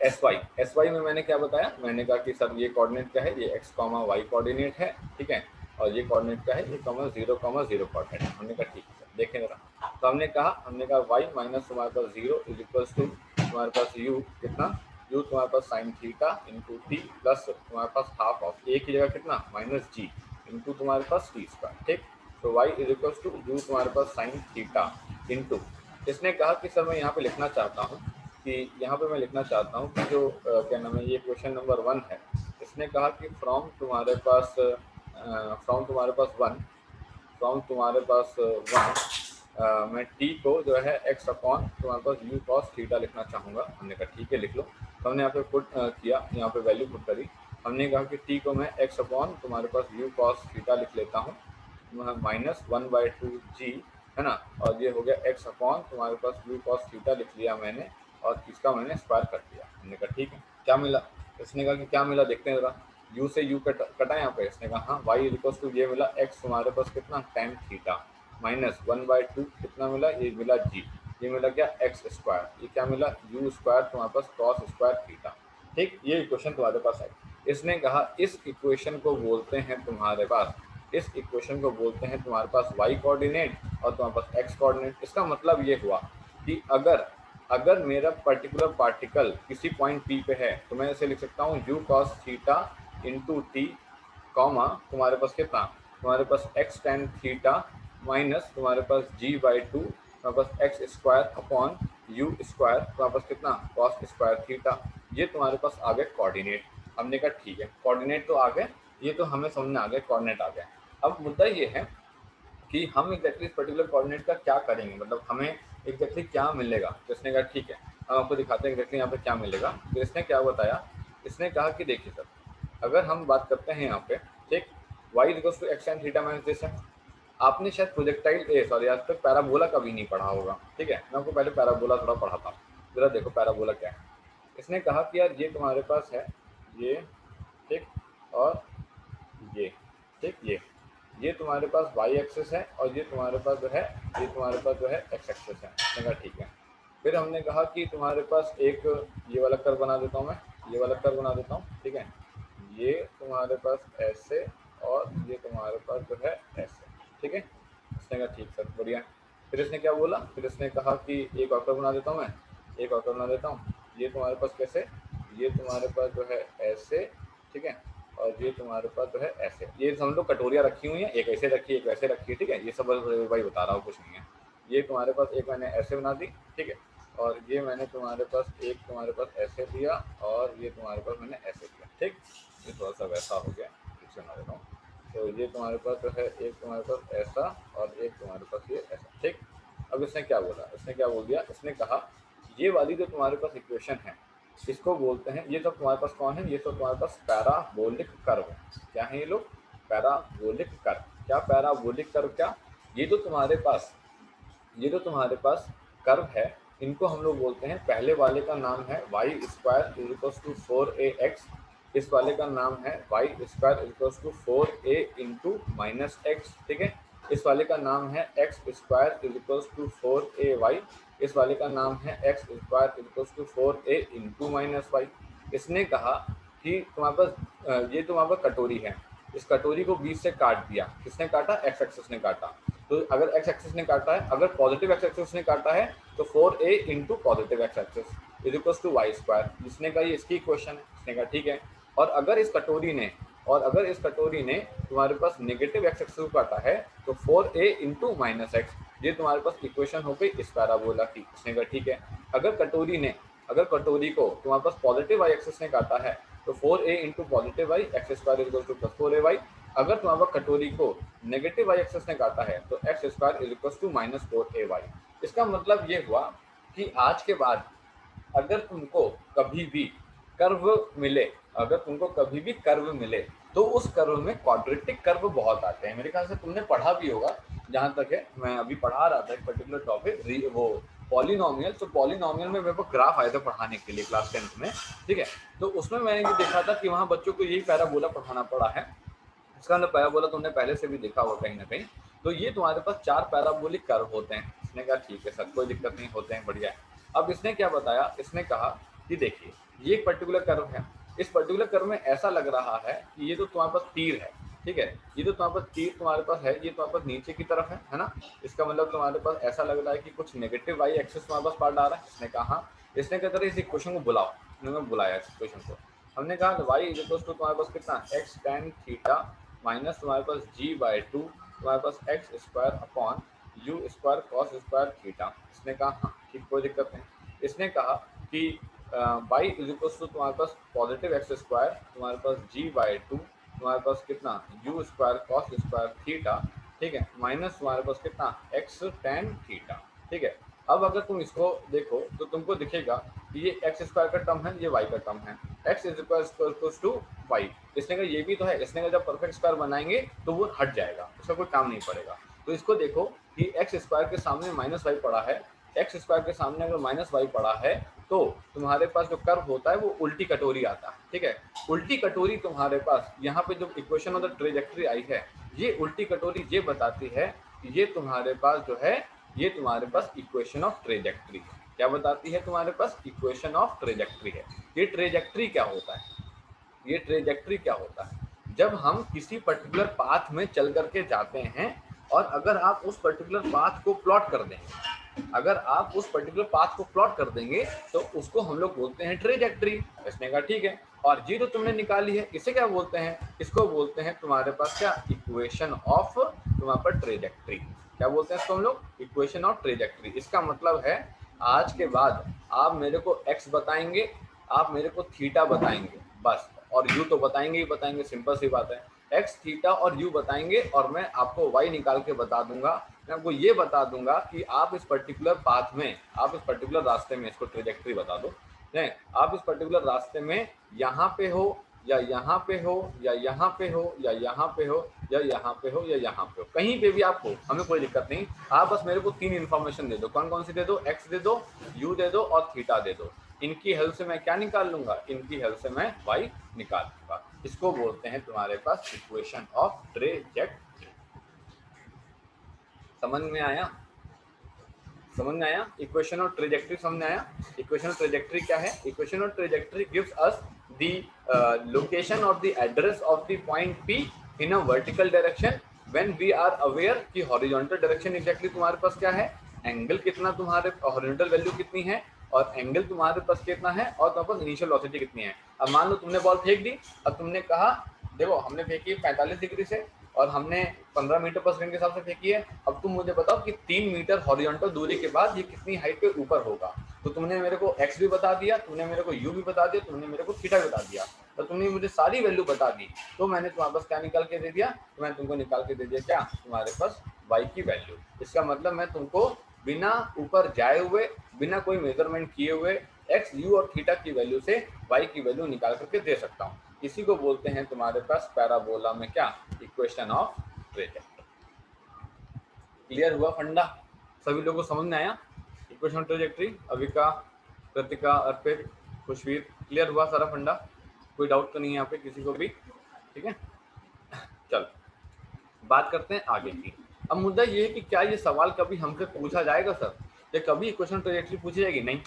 एस वाई में मैंने क्या बताया, मैंने कहा कि सर ये कोऑर्डिनेट क्या है, ये एक्स कॉमा वाई कोऑर्डिनेट है, ठीक है, और ये कोऑर्डिनेट क्या है, ये कॉमा जीरो कोऑर्डिनेट है। हमने कहा ठीक है सर, देखें जरा, तो हमने कहा वाई माइनस तुम्हारे पास जीरो इज इक्वल्स टू तुम्हारे पास यू कितना, यू तुम्हारे पास sine theta into T plus तुम्हारे पास हाफ ऑफ ए की जगह कितना माइनस जी इंटू तुम्हारे पास टी स्क्वायर, ठीक। तो Y is equals to U तुम्हारे पास साइन थीटा इंटू, इसने कहा कि सर मैं यहाँ पे लिखना चाहता हूँ कि यहाँ पे मैं लिखना चाहता हूँ कि जो क्या नाम है, ये क्वेश्चन नंबर 1 है, इसने कहा कि फ्रॉम तुम्हारे पास वन मैं टी को जो है एक्स अपॉन तुम्हारे पास यू कॉस थीटा लिखना चाहूँगा। हमने कहा ठीक है लिख लो, तो हमने यहाँ पे पुट किया, यहाँ पे वैल्यू पुट करी। हमने कहा कि टी को मैं एक्स अपॉन तुम्हारे पास यू कॉस थीटा लिख लेता हूँ, माइनस 1/2 जी है ना, और ये हो गया एक्स अपॉन तुम्हारे पास यू कॉस थीटा लिख लिया मैंने, और इसका मैंने स्क्वायर कर दिया। हमने कहा ठीक है, क्या मिला, इसने कहा कि क्या मिला देखते हैं जरा, यू से यू कटा यहाँ पे, इसने कहा हाँ वाई इक्वल्स टू ये मिला एक्स तुम्हारे पास कितना टेन थीटा माइनस 1/2 कितना मिला, ये मिला जी, ये मिला क्या एक्स स्क्वायर, ये क्या मिला यू स्क्वायर तुम्हारे पास कॉस स्क्वायर थीटा, ठीक। ये इक्वेशन तुम्हारे पास है। इसने कहा इस इक्वेशन को बोलते हैं तुम्हारे पास, इस इक्वेशन को बोलते हैं तुम्हारे पास वाई कोऑर्डिनेट और तुम्हारे पास एक्स कोऑर्डिनेट। इसका मतलब ये हुआ कि अगर मेरा पर्टिकुलर पार्टिकल किसी पॉइंट पी पे है तो मैं इसे लिख सकता हूँ U cos theta into T comma तुम्हारे पास कितना, तुम्हारे पास एक्स टेन थीटा माइनस तुम्हारे पास g/2 तुम्हारे पास X square upon U square तुम्हारे पास कितना कॉस स्क्वायर थीटा। ये तुम्हारे पास आ गए कोऑर्डिनेट। हमने कहा ठीक है कोऑर्डिनेट तो आ गए, ये तो हमें समझ में आ गया कोऑर्डिनेट आ गया। अब मुद्दा ये है कि हम एग्जैक्टली इस पर्टिकुलर कोऑर्डिनेट का क्या करेंगे, मतलब हमें एग्जैक्टली क्या मिलेगा। तो इसने कहा ठीक है हम आपको दिखाते हैं एग्जैक्टली यहाँ पे क्या मिलेगा। तो इसने क्या बताया, इसने कहा कि देखिए सर अगर हम बात करते हैं यहाँ पे, ठीक, Y equals to X sine theta minus this है। आपने शायद प्रोजेक्टाइल सॉरी आज तक पैराबोला कभी नहीं पढ़ा होगा, ठीक है, मैं आपको पहले पैराबोला थोड़ा पढ़ाता हूँ। जरा देखो पैराबोला क्या है। इसने कहा कि यार ये तुम्हारे पास है ये, ठीक, और ये, ठीक, ये तुम्हारे पास वाई एक्सेस है और ये तुम्हारे पास जो है, ये तुम्हारे पास जो है एक्स एक्सेस है। मैंने कहा ठीक है। फिर हमने कहा कि तुम्हारे पास एक ये वाला कर्व बना देता हूँ मैं, ये वाला कर्व बना देता हूँ, ठीक है, ये तुम्हारे पास ऐसे और ये तुम्हारे पास जो है ऐसे, ठीक है। इसने कहा ठीक सर बढ़िया। फिर इसने क्या बोला, फिर इसने कहा कि एक और कर्व बना देता हूँ मैं, एक और कर्व बना देता हूँ, ये तुम्हारे पास कैसे, ये तुम्हारे पास जो है ऐसे, ठीक है, और ये तुम्हारे पास जो है ऐसे। ये समझ लो कटोरियाँ रखी हुई हैं, एक ऐसे रखी है एक वैसे रखी है, ठीक है, ये सब भाई बता रहा हूँ कुछ नहीं है। ये तुम्हारे पास एक मैंने ऐसे बना दी, ठीक है, और ये मैंने तुम्हारे पास एक तुम्हारे पास ऐसे दिया और ये तुम्हारे पास मैंने ऐसे दिया, ठीक। ये थोड़ा सा वैसा हो गया, ठीक से बना देता हूँ। तो ये तुम्हारे पास जो है एक तुम्हारे पास ऐसा और एक तुम्हारे पास ये ऐसा, ठीक। अब इसने क्या बोला, इसने क्या बोल दिया, इसने कहा ये वाली जो तुम्हारे पास इक्वेशन है इसको बोलते हैं, ये सब तुम्हारे पास कौन है, ये सब तुम्हारे पास पैराबोलिक कर्व। क्या है ये लोग, पैराबोलिक कर्व। क्या पैराबोलिक कर्व, क्या ये जो तुम्हारे पास, ये जो तुम्हारे पास कर्व है इनको हम लोग बोलते हैं, पहले वाले का नाम है Y square is equals to 4ax, इस वाले का नाम है Y square is equals to 4a into minus X, ठीक है। इस वाले का नाम है X square is equals to 4ay, इस वाले का नाम है X square is equals to 4a into minus Y. इसने कहा कि तुम्हारे पास ये तुम्हारे पास कटोरी है, इस कटोरी को बीच से काट दिया, किसने काटा, एक्स एक्सिस ने काटा। तो अगर एक्स एक्सिस ने काटा है, अगर पॉजिटिव एक्स एक्सिस ने काटा है तो 4a into positive X axis is equals to Y square. जिसने कहा ये इसकी इक्वेशन है, इसने कहा ठीक है। और अगर इस कटोरी ने तुम्हारे पास नेगेटिव एक्स एक्सिस को काटा है तो 4a इंटू माइनस एक्स, ये तुम्हारे पास इक्वेशन हो गई इस पैराबोला की। इसने कहा ठीक है। अगर कटोरी को तुम्हारे पास पॉजिटिव वाई एक्सिस ने काटा है तो 4a into positive Y X square is equal to plus 4ay। अगर तुम्हारे पास कटोरी को नेगेटिव वाई एक्सेस ने काटा है तो X square is equal to minus 4ay। इसका मतलब ये हुआ कि आज के बाद अगर तुमको कभी भी कर्व मिले, अगर तुमको कभी भी कर्व मिले तो उस कर्व में क्वाड्रेटिक कर्व बहुत आते हैं। मेरे ख्याल से तुमने पढ़ा भी होगा, जहाँ तक है मैं अभी पढ़ा रहा था एक पर्टिकुलर टॉपिक वो पॉलिनोमियल। तो पॉलिनोमियल में मेरे को ग्राफ आए थे पढ़ाने के लिए क्लास 10th में, ठीक है। तो उसमें मैंने ये देखा था कि वहाँ बच्चों को यही पैराबोला पढ़ाना पड़ा है। इसका मतलब पैराबोला तुमने पहले से भी देखा होगा कहीं ना कहीं। तो ये तुम्हारे पास 4 पैराबोलिक कर्व होते हैं। इसने कहा ठीक है सर कोई दिक्कत नहीं, होते हैं बढ़िया है। अब इसने क्या बताया, इसने कहा कि देखिए ये एक पर्टिकुलर कर्व है, इस पर्टिकुलर कर्व में ऐसा लग रहा है कि ये तो तुम्हारे पास तीर है, ठीक है, ये तो तुम्हारे पास तीर तुम्हारे पास है, ये तुम्हारे पास नीचे की तरफ है ना। इसका मतलब तुम्हारे पास ऐसा लग रहा है कि कुछ नेगेटिव वाई एक्सिस तुम्हारे पास पार्ट आ रहा है। इसने कहा, इसने क्या करा, इस इक्वेशन को बुलाओ, उन्होंने बुलाया इस इक्वेशन को। हमने कहा वाई इज इक्वल टू तुम्हारे पास कितना एक्स टेन थीटा माइनस तुम्हारे पास जी बाई टू तुम्हारे पास X square upon U square cos square theta. इसने कहा हाँ ठीक, कोई दिक्कत नहीं। इसने कहा कि वाई इज इक्वल टू तुम्हारे पास पॉजिटिव एक्स स्क्वायर तुम्हारे पास जी बाई टू तुम्हारे पास कितना you square cos square theta, ठीक है, माइनस तुम्हारे पास कितना एक्स टेन थीटा, ठीक है। अब अगर तुम इसको देखो तो तुमको दिखेगा कि ये एक्स स्क्वायर का टर्म है, ये वाई का टर्म है, X is equal to Y. इसने कहा ये भी तो है, इसने कहा जब परफेक्ट स्क्वायर बनाएंगे तो वो हट जाएगा, उसका कोई काम नहीं पड़ेगा। तो इसको देखो कि एक्स स्क्वायर के सामने माइनस वाई पड़ा है, एक्स स्क्वायर के सामने अगर माइनस वाई पड़ा है तो तुम्हारे पास जो कर्व होता है वो उल्टी कटोरी आता है, ठीक है। उल्टी कटोरी तुम्हारे पास यहाँ पे जो इक्वेशन ऑफ द ट्रेजेक्ट्री आई है, ये उल्टी कटोरी ये बताती है कि ये तुम्हारे पास जो है, ये तुम्हारे पास इक्वेशन ऑफ ट्रेजेक्ट्री है। क्या बताती है तुम्हारे पास, इक्वेशन ऑफ ट्रेजेक्ट्री है। ये ट्रेजेक्ट्री क्या होता है, ये ट्रेजेक्ट्री क्या होता है, जब हम किसी पर्टिकुलर पाथ में चल करके जाते हैं और अगर आप उस पर्टिकुलर पाथ को प्लॉट कर देंगे, अगर आप उस पर्टिकुलर पाथ को प्लॉट कर देंगे तो उसको हम लोग बोलते हैं ट्रेजेक्ट्री। इसने कहा ठीक है, और जी तो तुमने निकाली है, इसे क्या बोलते हैं, इसको बोलते हैं तुम्हारे पास क्या, इक्वेशन ऑफ तुम्हारे पास ट्रेजेक्ट्री। क्या बोलते हैं इसको हम लोग, इक्वेशन ऑफ ट्रेजेक्ट्री। इसका मतलब है आज के बाद आप मेरे को एक्स बताएंगे, आप मेरे को थीटा बताएंगे बस, और यू तो बताएंगे ही बताएंगे, सिंपल सी बात है। एक्स थीटा और यू बताएंगे और मैं आपको वाई निकाल के बता दूंगा। मैं आपको ये बता दूंगा कि आप इस पर्टिकुलर पाथ में, आप इस पर्टिकुलर रास्ते में, इसको ट्रेजेक्ट्री बता दो, नहीं आप इस पर्टिकुलर रास्ते में यहाँ पे हो या यहाँ पे हो या यहाँ पे हो या यहाँ पे हो या यहाँ पे हो या यहाँ पे हो, कहीं पे भी आप हो, हमें कोई दिक्कत नहीं। आप बस मेरे को तीन इन्फॉर्मेशन दे दो, कौन कौन सी दे दो, एक्स दे दो, यू दे दो और थीटा दे दो। इनकी हेल्प से मैं क्या निकाल लूंगा, इनकी हेल्प से मैं वाई निकाल लूंगा। इसको बोलते हैं तुम्हारे पास इक्वेशन ऑफ ट्रेजेक्ट्री। समझ में आया, समझ में आया, इक्वेशन ऑफ ट्रेजेक्ट्री समझ में आया। इक्वेशन ऑफ ट्रेजेक्ट्री क्या है, equation of trajectory gives us the location of the address of the point P in a vertical direction when we are aware कि हॉरिजॉन्टल डायरेक्शन एग्जैक्टली तुम्हारे पास क्या है, एंगल कितना तुम्हारे हॉरिजॉन्टल वैल्यू कितनी है और एंगल तुम्हारे पास कितना है और तुम्हारे पास इनिशियल वेलोसिटी कितनी है। अब मान लो तुमने बॉल फेंक दी, अब तुमने कहा देखो हमने फेंकी 45 डिग्री से और हमने 15 मीटर पर सेकंड के हिसाब से फेंकी है, अब तुम मुझे बताओ कि 3 मीटर हॉरिजॉन्टल दूरी के बाद ये कितनी हाइट पे ऊपर होगा। तो तुमने मेरे को एक्स भी बता दिया, तुमने मेरे को यू भी बता दिया, तुमने मेरे को थीटा बता दिया, तो तुमने मुझे सारी वैल्यू बता दी, तो मैंने तुम्हारे पास क्या निकाल के दे दिया, तो मैं तुमको निकाल के दे दिया क्या, तुम्हारे पास वाई की वैल्यू। इसका मतलब मैं तुमको बिना ऊपर जाए हुए, बिना कोई मेजरमेंट किए हुए एक्स यू और थीटा की वैल्यू से वाई की वैल्यू निकाल करके दे सकता हूँ। इसी को बोलते हैं तुम्हारे पास पैराबोला में क्या, इक्वेशन ऑफ ट्रेजेक्ट्री। क्लियर हुआ फंडा, सभी लोगों को समझ में आया equation of trajectory. Avika, Kritika, Arpit, Khushvir, clear हुआ सारा फंडा, कोई डाउट तो नहीं है यहाँ पे किसी को भी, ठीक है। चल बात करते हैं आगे की। अब मुद्दा ये है कि क्या ये सवाल कभी हमसे पूछा जाएगा सर, या कभी इक्वेशन ट्रेजेक्ट्री पूछी जाएगी, नहीं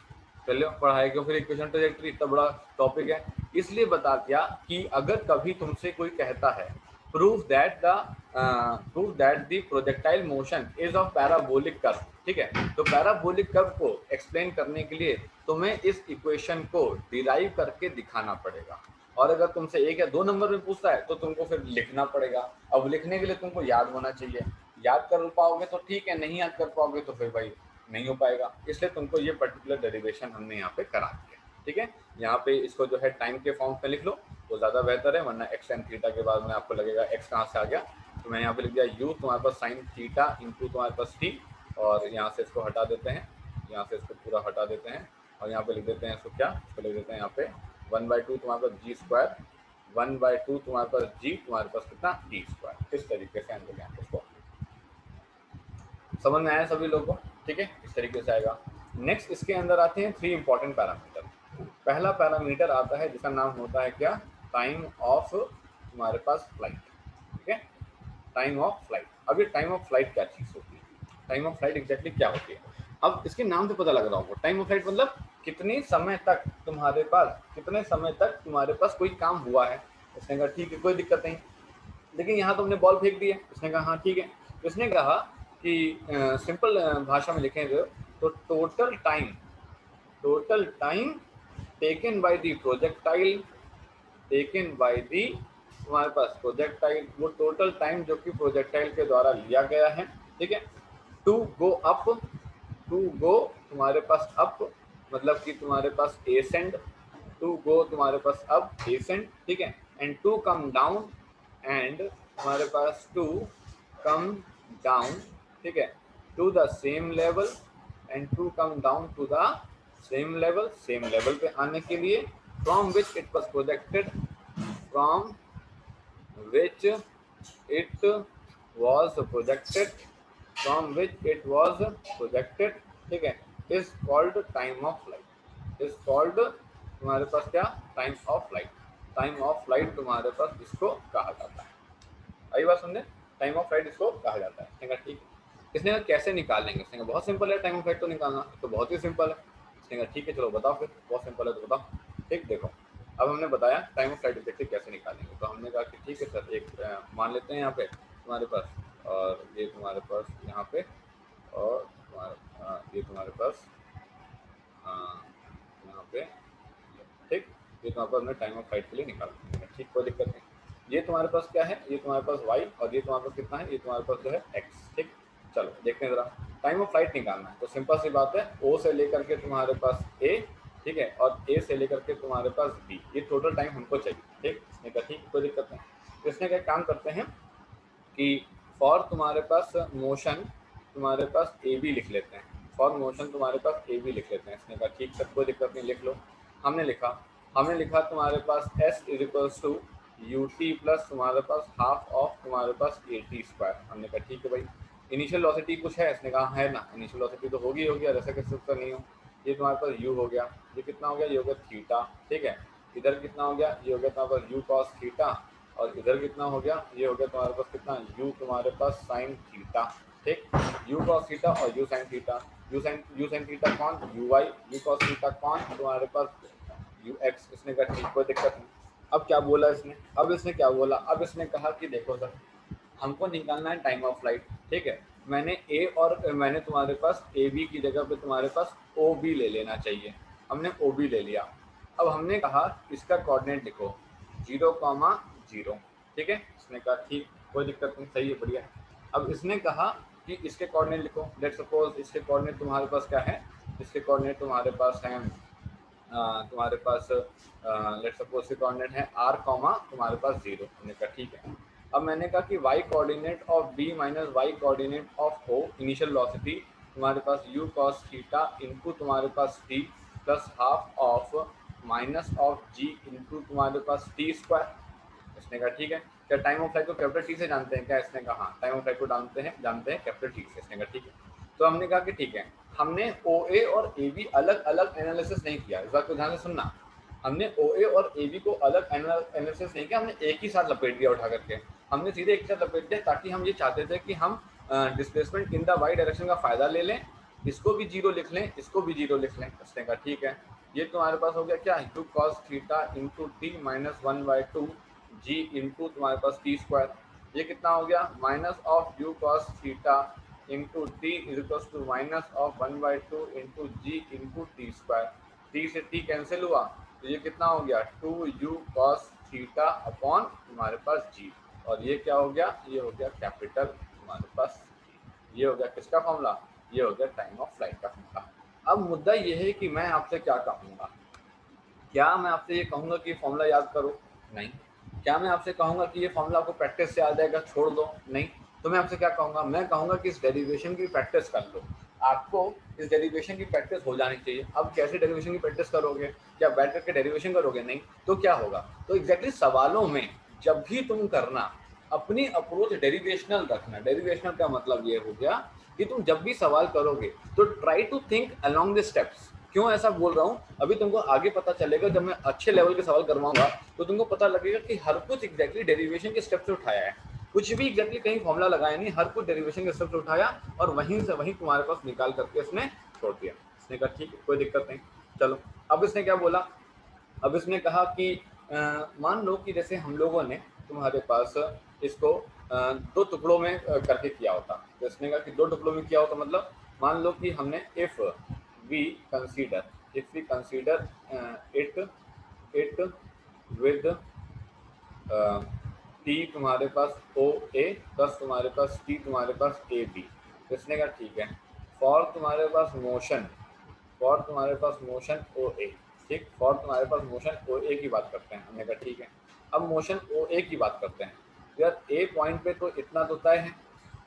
चलो पढ़ाई क्यों फिर इक्वेशन ट्रेजेक्ट्री, इतना बड़ा टॉपिक है इसलिए बता दिया कि अगर कभी तुमसे कोई कहता है prove that the projectile motion is of parabolic curve, ठीक है, तो पैराबोलिक कर्व को एक्सप्लेन करने के लिए तुम्हें इस इक्वेशन को डिराइव करके दिखाना पड़ेगा। और अगर तुमसे 1 या 2 नंबर में पूछता है तो तुमको फिर लिखना पड़ेगा। अब लिखने के लिए तुमको याद होना चाहिए, याद कर पाओगे तो ठीक है, नहीं याद कर पाओगे तो फिर भाई नहीं हो पाएगा। इसलिए तुमको ये पर्टिकुलर डेरिवेशन हमने यहाँ पे करा दिया, ठीक है। यहाँ पे इसको जो है टाइम के फॉर्म पे लिख लो तो ज़्यादा बेहतर है, वरना एक्स एंड थीटा के बाद में आपको लगेगा एक्स कहाँ से आ गया। तो मैं यहाँ पे लिख दिया यू तुम्हारे पास साइन थीटा इंटू तुम्हारे पास टी, और यहाँ से इसको हटा देते हैं, यहाँ से इसको पूरा हटा देते हैं और यहाँ पे लिख देते हैं इसको क्या, इसको लिख देते हैं यहाँ पे 1/2 तुम्हारे पास जी स्क्वायर, 1/2 तुम्हारे पास जी, तुम्हारे पास कितना टी स्क्वायर। इस तरीके से हम लोग यहाँ पे इसको समझ में आया सभी लोगों को, ठीक है, इस तरीके से आएगा। नेक्स्ट इसके अंदर आते हैं 3 इंपॉर्टेंट पैरामीटर। पहला पैरामीटर आता है जिसका नाम होता है क्या, टाइम ऑफ तुम्हारे पास फ्लाइट, ठीक है, टाइम ऑफ फ्लाइट। अब ये टाइम ऑफ फ्लाइट क्या चीज़ होती है, टाइम ऑफ फ्लाइट एग्जैक्टली क्या होती है, अब इसके नाम से पता लग रहा होगा। टाइम ऑफ फ्लाइट मतलब कितने समय तक तुम्हारे पास कोई काम हुआ है। उसने कहा ठीक है, कोई दिक्कत नहीं, लेकिन यहाँ तुमने बॉल फेंक दी है। उसने कहा हाँ ठीक है। उसने कहा कि सिंपल भाषा में लिखेंगे तो total time taken by the projectile, तुम्हारे पास प्रोजेक्टाइल, वो टोटल टाइम जो कि प्रोजेक्टाइल के द्वारा लिया गया है, ठीक है। To go up, to go तुम्हारे पास अप, मतलब कि तुम्हारे पास एसेंड, टू गो तुम्हारे पास अप एसेंड, ठीक है। And to come down, and तुम्हारे पास टू कम डाउन, ठीक है, to the same level, and to come down to the same level पे आने के लिए, from which it was projected, from which it was projected, from which it was projected, ठीक है, is called time of flight, is called तुम्हारे पास क्या, time of flight, time of flight तुम्हारे पास इसको कहा जाता है। आई बात समझे, टाइम ऑफ फ्लाइट इसको कहा जाता है। ठीक है, इसने कहा कैसे निकालेंगे, इसने कहा बहुत सिंपल है टाइम ऑफ फ्लाइट तो निकालना, तो बहुत ही सिंपल है। इसने कहा ठीक है चलो बताओ, फिर बहुत सिंपल है तो बताओ। ठीक, देखो अब हमने बताया टाइम ऑफ फ्लाइट ऑब्जेक्टिव कैसे निकालेंगे, तो हमने कहा कि ठीक है सर, एक मान लेते हैं यहाँ पे तुम्हारे पास, और ये तुम्हारे पास यहाँ पे, और ये तुम्हारे पास यहाँ पे, ठीक, ये तुम्हारे पास हमने टाइम ऑफ फ्लाइट के लिए निकाला। ठीक, कोई दिक्कत नहीं। ये तुम्हारे पास क्या है, ये तुम्हारे पास y, और ये तुम्हारे पास कितना है, ये तुम्हारे पास जो है x। ठीक, चलो देखते हैं जरा, टाइम ऑफ फ्लाइट निकालना है तो सिंपल सी बात है, O से लेकर के तुम्हारे पास A, ठीक है, और A से लेकर के तुम्हारे पास B, ये टोटल टाइम हमको चाहिए। ठीक, इसने कहा ठीक, कोई दिक्कत नहीं। तो इसने क्या काम करते हैं कि फॉर तुम्हारे पास मोशन तुम्हारे पास ए बी लिख लेते हैं, फॉर मोशन तुम्हारे पास ए बी लिख लेते हैं। इसने कहा ठीक सर, कोई दिक्कत नहीं, लिख लो। हमने लिखा तुम्हारे पास s is equals to U T plus तुम्हारे पास हाफ ऑफ तुम्हारे पास ए टी स्क्वायर। हमने कहा ठीक है भाई, इनिशियल वेलोसिटी कुछ है, इसने कहा है ना, इनिशियल वेलोसिटी तो होगी यार, ऐसा कैसे उत्तर नहीं हो। ये तुम्हारे पास u हो गया, ये कितना हो गया, ये हो गया थीटा, ठीक है। इधर कितना हो गया, ये हो गया तुम्हारे पास u कॉस थीटा, और इधर कितना हो गया, ये हो गया तुम्हारे पास कितना, u तुम्हारे पास साइन थीटा। ठीक, u कॉस थीटा और u sine theta, u sine theta कौन, uy, u कॉस थीटा कौन तुम्हारे पास, ux। इसने कहा ठीक, कोई दिक्कत नहीं। अब क्या बोला इसने, अब इसने कहा कि देखो सर, हमको निकालना है टाइम ऑफ फ्लाइट, ठीक है। मैंने तुम्हारे पास ए बी की जगह पे तुम्हारे पास ओ बी ले लेना चाहिए, हमने ओ बी ले लिया। अब हमने कहा इसका कोऑर्डिनेट लिखो 0,0, ठीक है। इसने कहा ठीक, कोई दिक्कत नहीं, सही है, बढ़िया। अब इसने कहा कि इसके कोऑर्डिनेट लिखो, लेट्स सपोज इसके कोऑर्डिनेट तुम्हारे पास क्या है, इसके कोऑर्डिनेट तुम्हारे पास है तुम्हारे पास लेट्स सपोज के कोऑर्डिनेट है r कॉमा तुम्हारे पास 0। हमने कहा ठीक है। अब मैंने कहा कि y coordinate of b minus y coordinate of o, initial velocity तुम्हारे पास u cos थीटा इनटू तुम्हारे पास t plus half of minus of g into तुम्हारे पास t स्क्वायर। इसने कहा ठीक है। क्या टाइम ऑफ फ्लाइट को कैपिटल टी से जानते हैं क्या, इसने कहा हाँ, टाइम ऑफ फ्लाइट को जानते हैं कैपिटल टी से। इसने कहा ठीक है। तो हमने कहा कि ठीक है, हमने ओ ए और ए बी अलग अलग एनालिसिस नहीं किया, इस बात को ध्यान से सुनना। हमने ओ ए और ए बी को अलग एनालिसिस नहीं किया, हमने एक ही साथ लपेट दिया उठा करके, हमने सीधे एक साथ लपेट दिया, ताकि हम ये चाहते थे कि हम displacement in the Y direction का फायदा ले लें, इसको भी जीरो लिख लें, इसको भी जीरो लिख लें। इसने कहा ठीक है। ये तुम्हारे पास हो गया क्या, two cos theta into T minus 1/2 G into तुम्हारे पास टी स्क्वायर। ये कितना हो गया, minus of U cos theta into T is equals to minus of 1/2 into G into T square. T से टी कैंसिल हुआ, तो ये कितना हो गया, 2u कॉस थीटा अपॉन तुम्हारे पास जी, और ये क्या हो गया, ये हो गया कैपिटल तुम्हारे पास। ये हो गया किसका फॉर्मूला, ये हो गया टाइम ऑफ फ्लाइट का फॉर्मूला। अब मुद्दा ये है कि मैं आपसे क्या कहूँगा, क्या मैं आपसे ये कहूँगा कि फॉर्मूला याद करो, नहीं। क्या मैं आपसे कहूँगा कि ये फॉर्मूला आपको प्रैक्टिस से आ जाएगा, छोड़ दो, नहीं। तो मैं आपसे क्या कहूँगा, मैं कहूँगा कि इस डेरिवेशन की प्रैक्टिस कर लो, आपको इस डेरिवेशन की प्रैक्टिस हो जानी चाहिए। अब कैसे डेरिवेशन की प्रैक्टिस करोगे, क्या बैठ करके डेरिवेशन करोगे, नहीं। तो क्या होगा, तो एग्जैक्टली सवालों में जब भी तुम करना, अपनी अप्रोच डेरिवेशनल रखना। डेरिवेशनल का मतलब ये हो गया कि तुम जब भी सवाल करोगे तो try to think along the steps. क्यों ऐसा बोल रहा हूँ, अभी तुमको आगे पता चलेगा, जब मैं अच्छे लेवल के सवाल करवाऊंगा तो तुमको पता लगेगा कि हर कुछ एग्जैक्टली डेरिवेशन के स्टेप से उठाया है, कुछ भी एग्जैक्टली कहीं फॉर्मूला लगाया नहीं, हर कुछ डेरिवेशन के स्टेप से उठाया और वहीं से वहीं तुम्हारे पास निकाल करके इसने छोड़ दिया। इसने कहा ठीक है, कोई दिक्कत नहीं। चलो, अब इसने क्या बोला, अब इसने कहा कि मान लो कि जैसे हम लोगों ने तुम्हारे पास इसको दो टुकड़ों में करके किया होता। तो इसने कहा कि दो टुकड़ों में किया होता, मतलब मान लो कि हमने if we consider it with T तुम्हारे पास ओ ए प्लस तुम्हारे पास टी तुम्हारे पास ए बी। तो इसने कहा ठीक है, फॉर तुम्हारे पास मोशन, फॉर तुम्हारे पास मोशन ओ ए, ठीक, फॉर तुम्हारे पास मोशन ओ ए की बात करते हैं। हमने कहा ठीक है, अब मोशन ओ ए की बात करते हैं। यार ए पॉइंट पे तो इतना तो तय है,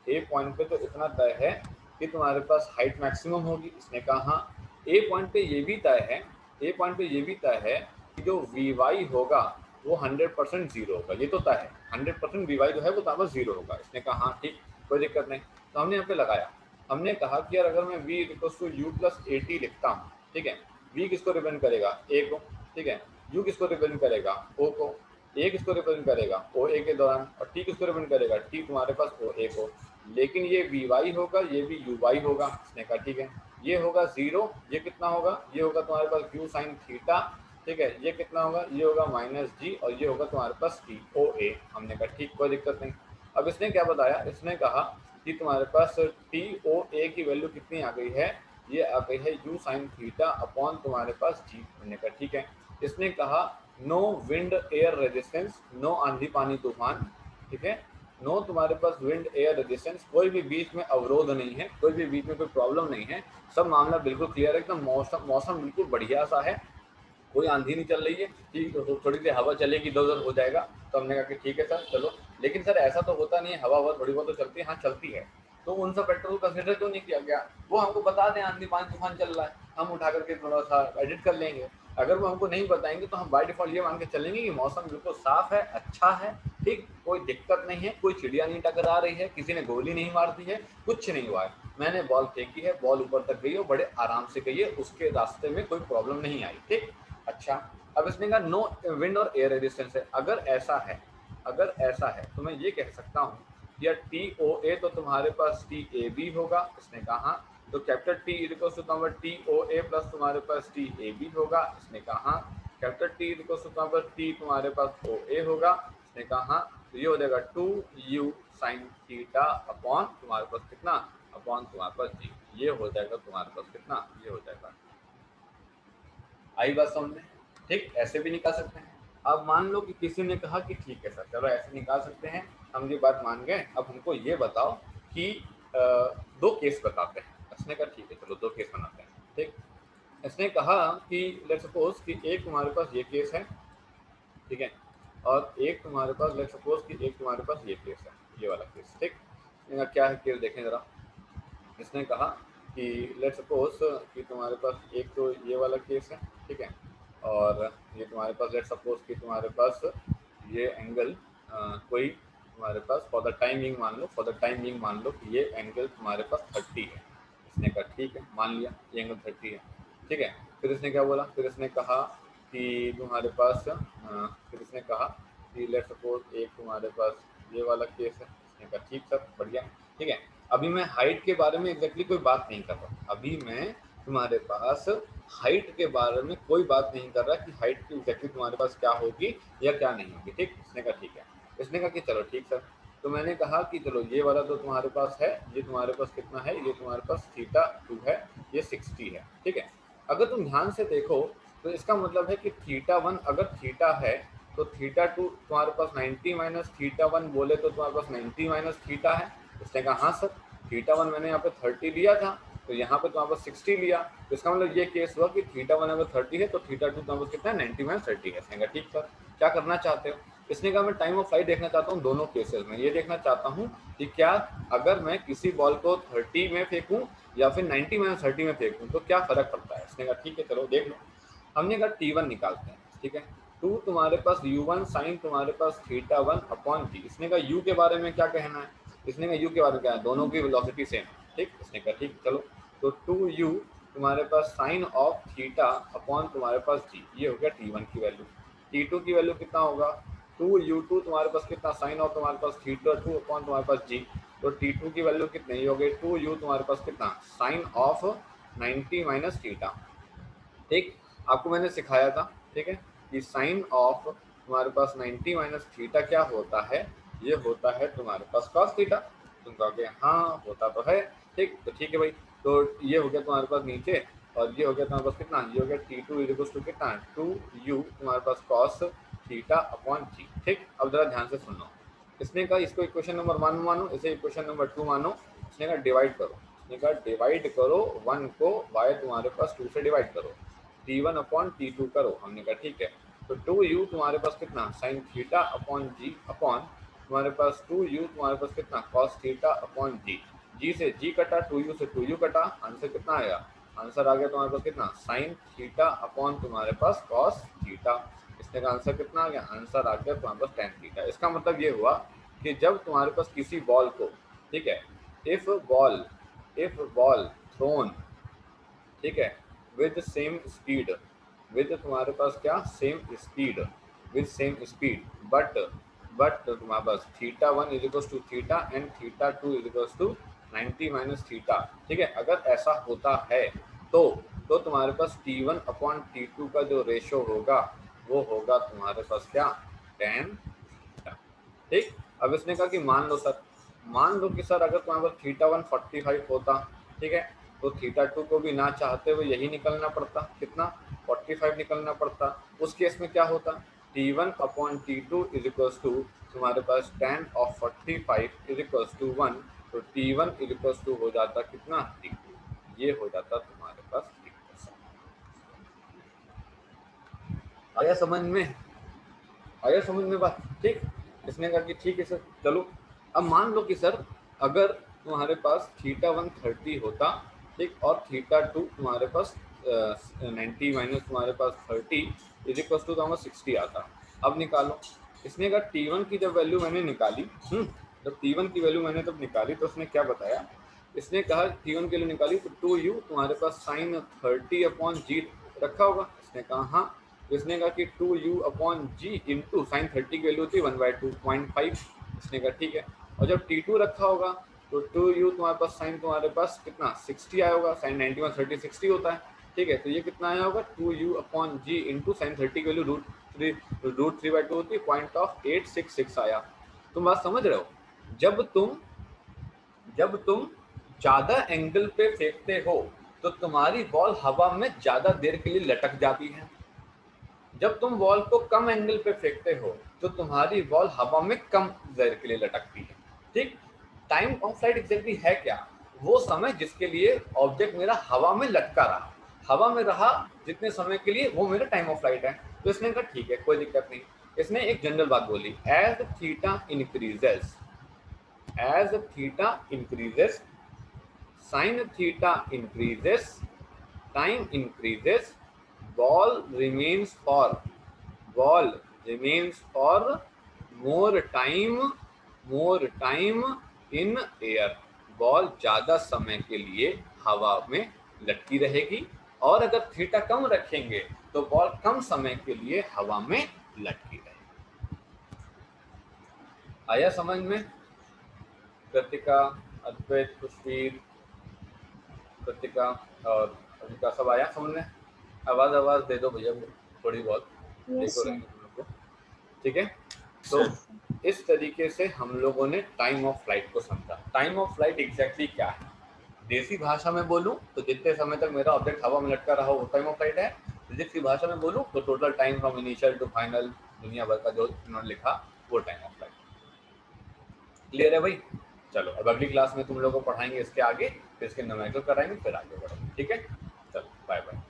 ए पॉइंट पे तो इतना तय है कि तुम्हारे पास हाइट मैक्सिमम होगी। इसने कहा हाँ, ए पॉइंट पे ये भी तय है, ए पॉइंट पे ये भी तय है कि जो वी वाई होगा वो 100% जीरो होगा। ये तो तय है, 100% वी वाई जो है वो तुम्हारे पास जीरो होगा। इसने कहा हाँ ठीक, कोई दिक्कत नहीं। तो हमने यहाँ पे लगाया, हमने कहा कि यार अगर मैं v equals to U plus A T लिखता हूँ, ठीक है, v किसको रिप्रेजेंट करेगा, a को, ठीक है, u किसको रिप्रेजेंट करेगा, o को, a किसको रिप्रेजेंट करेगा, o a के दौरान, और t किसको रिप्रेजेंट करेगा, t तुम्हारे पास o a को। लेकिन ये vy होगा, ये भी uy होगा। इसने कहा ठीक है, ये होगा जीरो, ये कितना होगा, ये होगा तुम्हारे पास u साइन थीटा, ठीक है, ये कितना होगा, ये होगा माइनस जी, और ये होगा तुम्हारे पास टी ओ ए। हमने कहा ठीक, कोई दिक्कत नहीं। अब इसने क्या बताया, इसने कहा कि तुम्हारे पास टी ओ ए की वैल्यू कितनी आ गई है, ये आ गई है यू साइन थीटा अपॉन तुम्हारे पास जी। हमने कहा ठीक है। इसने कहा no wind air resistance, no आंधी पानी तूफान, ठीक है, नो तुम्हारे पास विंड एयर रेजिस्टेंस, कोई भी बीच में अवरोध नहीं है, कोई भी बीच में कोई प्रॉब्लम नहीं है, सब मामला बिल्कुल क्लियर है, एकदम मौसम मौसम बिल्कुल बढ़िया सा है, कोई आंधी नहीं चल रही है, ठीक, तो थोड़ी देर हवा चलेगी, इधर उधर हो जाएगा। तो हमने कहा कि ठीक है सर, चलो। लेकिन सर ऐसा तो होता नहीं है, हवा हवा थोड़ी बहुत तो चलती है, हाँ चलती है, तो उन सब फैक्टर को कंसिडर क्यों नहीं किया गया। वो हमको बता दें आंधी पानी तूफान चल रहा है, हम उठा करके थोड़ा सा एडिट कर लेंगे। अगर वो हमको नहीं बताएंगे तो हम बाय डिफॉल्ट ये मान के चलेंगे कि मौसम बिल्कुल साफ है, अच्छा है, ठीक, कोई दिक्कत नहीं है, कोई चिड़िया नहीं टकरा रही है, किसी ने गोली नहीं मार दी है, कुछ नहीं हुआ है, मैंने बॉल फेंकी है, बॉल ऊपर तक गई है, बड़े आराम से गई है, उसके रास्ते में कोई प्रॉब्लम नहीं आई, ठीक। अच्छा, अब इसने कहा नो विंड और एयर रेजिस्टेंस है। अगर ऐसा है, अगर ऐसा है तो मैं ये कह सकता हूँ या टी ओ ए तो तुम्हारे पास टी ए बी होगा। इसने कहा हाँ, तो कैपिटल टी इक्वल्स टू तुम्हारा टी ओ ए प्लस तुम्हारे पास टी ए बी होगा। इसने कहा हाँ, कैपिटल टी इक्वल्स टू तुम्हारे पास टी तुम्हारे पास ओ ए होगा। इसने कहा हाँ, तो ये हो जाएगा two U sine theta upon तुम्हारे पास कितना, अपॉन तुम्हारे पास जी। ये हो जाएगा तुम्हारे पास कितना, ये हो जाएगा। आई बात समझ में, ठीक, ऐसे भी निकाल सकते हैं। अब मान लो कि किसी ने कहा कि ठीक है सर, चलो ऐसे निकाल सकते हैं, हम ये बात मान गए, अब हमको ये बताओ कि दो केस बताते हैं। इसने कहा ठीक है, चलो दो केस बनाते हैं, ठीक। इसने कहा कि लेट्स सपोज कि एक तुम्हारे पास ये केस है, ठीक है, और एक तुम्हारे पास लेट्स सपोज कि एक तुम्हारे पास ये केस है, ये वाला केस, ठीक। क्या है केस देखें ज़रा। इसने कहा कि लेट्स सपोज कि तुम्हारे पास एक तो ये वाला केस है, ठीक है, और ये तुम्हारे पास लेट्स सपोज कि तुम्हारे पास ये एंगल कोई तुम्हारे पास फॉर द टाइमिंग मान लो, फॉर द टाइमिंग मान लो कि ये एंगल तुम्हारे पास 30 है। इसने कहा ठीक है, मान लिया ये एंगल 30 है, ठीक है। फिर इसने क्या बोला, फिर इसने कहा कि तुम्हारे पास फिर इसने कहा कि लेट्स सपोज एक तुम्हारे पास ये वाला केस है। इसने कहा ठीक सर, बढ़िया, ठीक है। अभी मैं हाइट के बारे में एग्जैक्टली कोई बात नहीं कर रहा, अभी मैं तुम्हारे पास हाइट के बारे में कोई बात नहीं कर रहा कि हाइट की एग्जैक्टली तुम्हारे पास क्या होगी या क्या नहीं होगी, ठीक। इसने कहा ठीक है। इसने कहा कि चलो ठीक सर। तो मैंने कहा कि चलो ये वाला तो तुम्हारे पास है, ये तुम्हारे पास कितना है, ये तुम्हारे पास थीटा 2 है, ये 60 है, ठीक है। अगर तुम ध्यान से देखो तो इसका मतलब है कि थीटा 1 अगर थीटा है तो थीटा 2 तुम्हारे पास 90 माइनस थीटा 1 बोले तो तुम्हारे पास 90 माइनस थीटा है। उसने कहा हाँ सर, थीटा 1 मैंने यहाँ पे 30 लिया था, तो यहाँ पे तुम्हारे पास 60 लिया, तो इसका मतलब ये केस हुआ कि थीटा 1 अगर 30 है तो थीटा 2 तुम्हारे पास कितना है, 90 माइनस 30 है। इसने कहा ठीक सर, क्या करना चाहते हो। इसने कहा मैं टाइम ऑफ फ्लाइट देखना चाहता हूँ दोनों केसेस में, ये देखना चाहता हूँ कि क्या अगर मैं किसी बॉल को 30 में फेंकूँ या फिर 90 माइनस 30 में फेंकूँ तो क्या फ़र्क पड़ता है। इसने कहा ठीक है, चलो देख लो। हमने कहा T1 निकालते हैं, ठीक है। टू तुम्हारे पास U1 साइन तुम्हारे पास थीटा 1 अपॉन जी। इसने कहा U के बारे में क्या कहना है, इसने कहा U के बारे में क्या है, दोनों की वेलोसिटी सेम, ठीक। इसने कहा ठीक, चलो। तो 2U तुम्हारे पास साइन ऑफ थीटा अपॉन तुम्हारे पास जी, ये हो गया T1 की वैल्यू। T2 की वैल्यू कितना होगा, 2U2 तुम्हारे पास कितना, साइन ऑफ तुम्हारे पास थीटा 2 अपॉन तुम्हारे पास जी, तो T2 की वैल्यू कितनी हो गई, 2U तुम्हारे पास कितना, साइन ऑफ 90 माइनस थीटा, ठीक, आपको मैंने सिखाया था, ठीक है, कि साइन ऑफ तुम्हारे पास 90 माइनस थीटा क्या होता है, ये होता है तुम्हारे पास कॉस थीटा। तुम कहोगे हाँ होता तो है, ठीक, तो ठीक है भाई, तो ये हो गया तुम्हारे पास नीचे, और ये हो गया तुम्हारे पास कितना, ये हो गया T2 इक्वल टू कितना, 2u तुम्हारे पास कॉस थीटा अपॉन जी। ठीक, अब जरा ध्यान से सुनो, इसने कहा इसको इक्वेशन नंबर 1 मानो, इसे इक्वेशन नंबर 2 मानो, इसने कहा डिवाइड करो, इसने कहा डिवाइड करो 1 को y तुम्हारे पास 2 से डिवाइड करो, T1 अपॉन T2 करो, हमने कहा ठीक है, तो 2u तुम्हारे पास कितना साइन थीटा अपॉन जी अपॉन तुम्हारे पास 2u तुम्हारे पास कितना कॉस थीटा अपॉन जी, जी से जी कटा, 2u से 2u कटा, आंसर कितना आया, आंसर आ गया तुम्हारे पास कितना साइन थीटा अपॉन तुम्हारे पास कॉस थीटा। इसने का आंसर कितना आ गया, आंसर आ गया तुम्हारे पास टेन थीटा। इसका मतलब ये हुआ कि जब तुम्हारे पास किसी बॉल को, ठीक है, इफ बॉल थ्रोन, ठीक है, विद सेम स्पीड, विद तुम्हारे पास क्या same speed, with same speed, but तुम्हारे पास theta 1 is equal to theta and theta 2 is equal to 90 minus theta, ठीक है, अगर ऐसा होता है तो तुम्हारे पास T1 अपॉन T2 का जो रेशो होगा वो होगा तुम्हारे पास क्या tan थीटा। ठीक, अब इसने कहा कि मान लो सर, मान लो कि सर अगर तुम्हारे पास थीटा 1 45 होता, ठीक है, तो थीटा 2 को भी ना चाहते हुए यही निकलना पड़ता, कितना 45 निकलना पड़ता। उस केस में क्या होता, T1 upon T2 is equals to तुम्हारे पास tan of 45 is equals to 1, तो T1 इज इक्वल्स टू हो जाता कितना T2, ये हो जाता तुम्हारे पास 3%। आया समझ में, आया समझ में बात, ठीक। इसने कहा कि ठीक है सर, चलो अब मान लो कि सर अगर तुम्हारे पास थीटा 1 30 होता, ठीक, और थीटा 2 तुम्हारे पास 90 माइनस तुम्हारे पास 30 इज इक्वल टू तुम्हारा 60 आता। अब निकालो, इसने कहा T1 की जब वैल्यू मैंने निकाली, जब T1 की वैल्यू मैंने तब निकाली तो उसने क्या बताया, इसने कहा T1 के लिए निकाली तो 2u तुम्हारे पास साइन 30 अपॉन जी रखा होगा, इसने कहा हाँ, तो इसने कहा कि 2u अपॉन जी इंटू साइन 30 की वैल्यू थी 1/2.5, इसने कहा ठीक है, और जब T2 रखा होगा तो 2u तुम्हारे पास साइन तुम्हारे पास कितना 60 आया होगा, साइन 90 में 30 60 होता है, ठीक है, तो ये कितना आया होगा 2u अपॉन जी इंटू साइन 30 की वैल्यू √3/2 होती है 0.866 आया। तुम बात समझ रहे हो, जब तुम ज्यादा एंगल पे फेंकते हो तो तुम्हारी बॉल हवा में ज्यादा देर के लिए लटक जाती है, जब तुम बॉल को कम एंगल पे फेंकते हो तो तुम्हारी बॉल हवा में कम देर के लिए लटकती है। ठीक, टाइम ऑफ फ्लाइट एग्जैक्टली है क्या, वो समय जिसके लिए ऑब्जेक्ट मेरा हवा में लटका रहा, हवा में रहा जितने समय के लिए वो मेरा टाइम ऑफ फ्लाइट है। तो इसने कहा ठीक है कोई दिक्कत नहीं, इसने एक जनरल बात बोली, as theta increases, as theta increases, sin theta increases, time increases, ball remains for ball remains for more time, more time in air, ball ज्यादा समय के लिए हवा में लटकी रहेगी, और अगर थीटा कम रखेंगे तो बॉल कम समय के लिए हवा में लटकी रहेगी। आया समझ में, कृतिका, अद्वैत, खुशवीर, कृतिका और अभिका सब आया समझ में, आवाज दे दो भैया थोड़ी बहुत, यस देखो सर। रहेंगे तुम लोग को, ठीक है। तो इस तरीके से हम लोगों ने टाइम ऑफ फ्लाइट को समझा। टाइम ऑफ फ्लाइट एग्जैक्टली क्या है, देसी भाषा में बोलूं तो जितने समय तक मेरा ऑब्जेक्ट हवा में लटका रहा हो वो टाइम ऑफ फ्लाइट है, फिजिक्स की भाषा में बोलूं तो total time from initial to final दुनिया भर का जो उन्होंने लिखा वो टाइम ऑफ फ्लाइट। क्लियर है भाई, चलो अब अगली क्लास में तुम लोगों को पढ़ाएंगे इसके आगे, फिर इसके न्यूमेरिकल कराएंगे, फिर आगे बढ़ेंगे, ठीक है, चलो बाय बाय।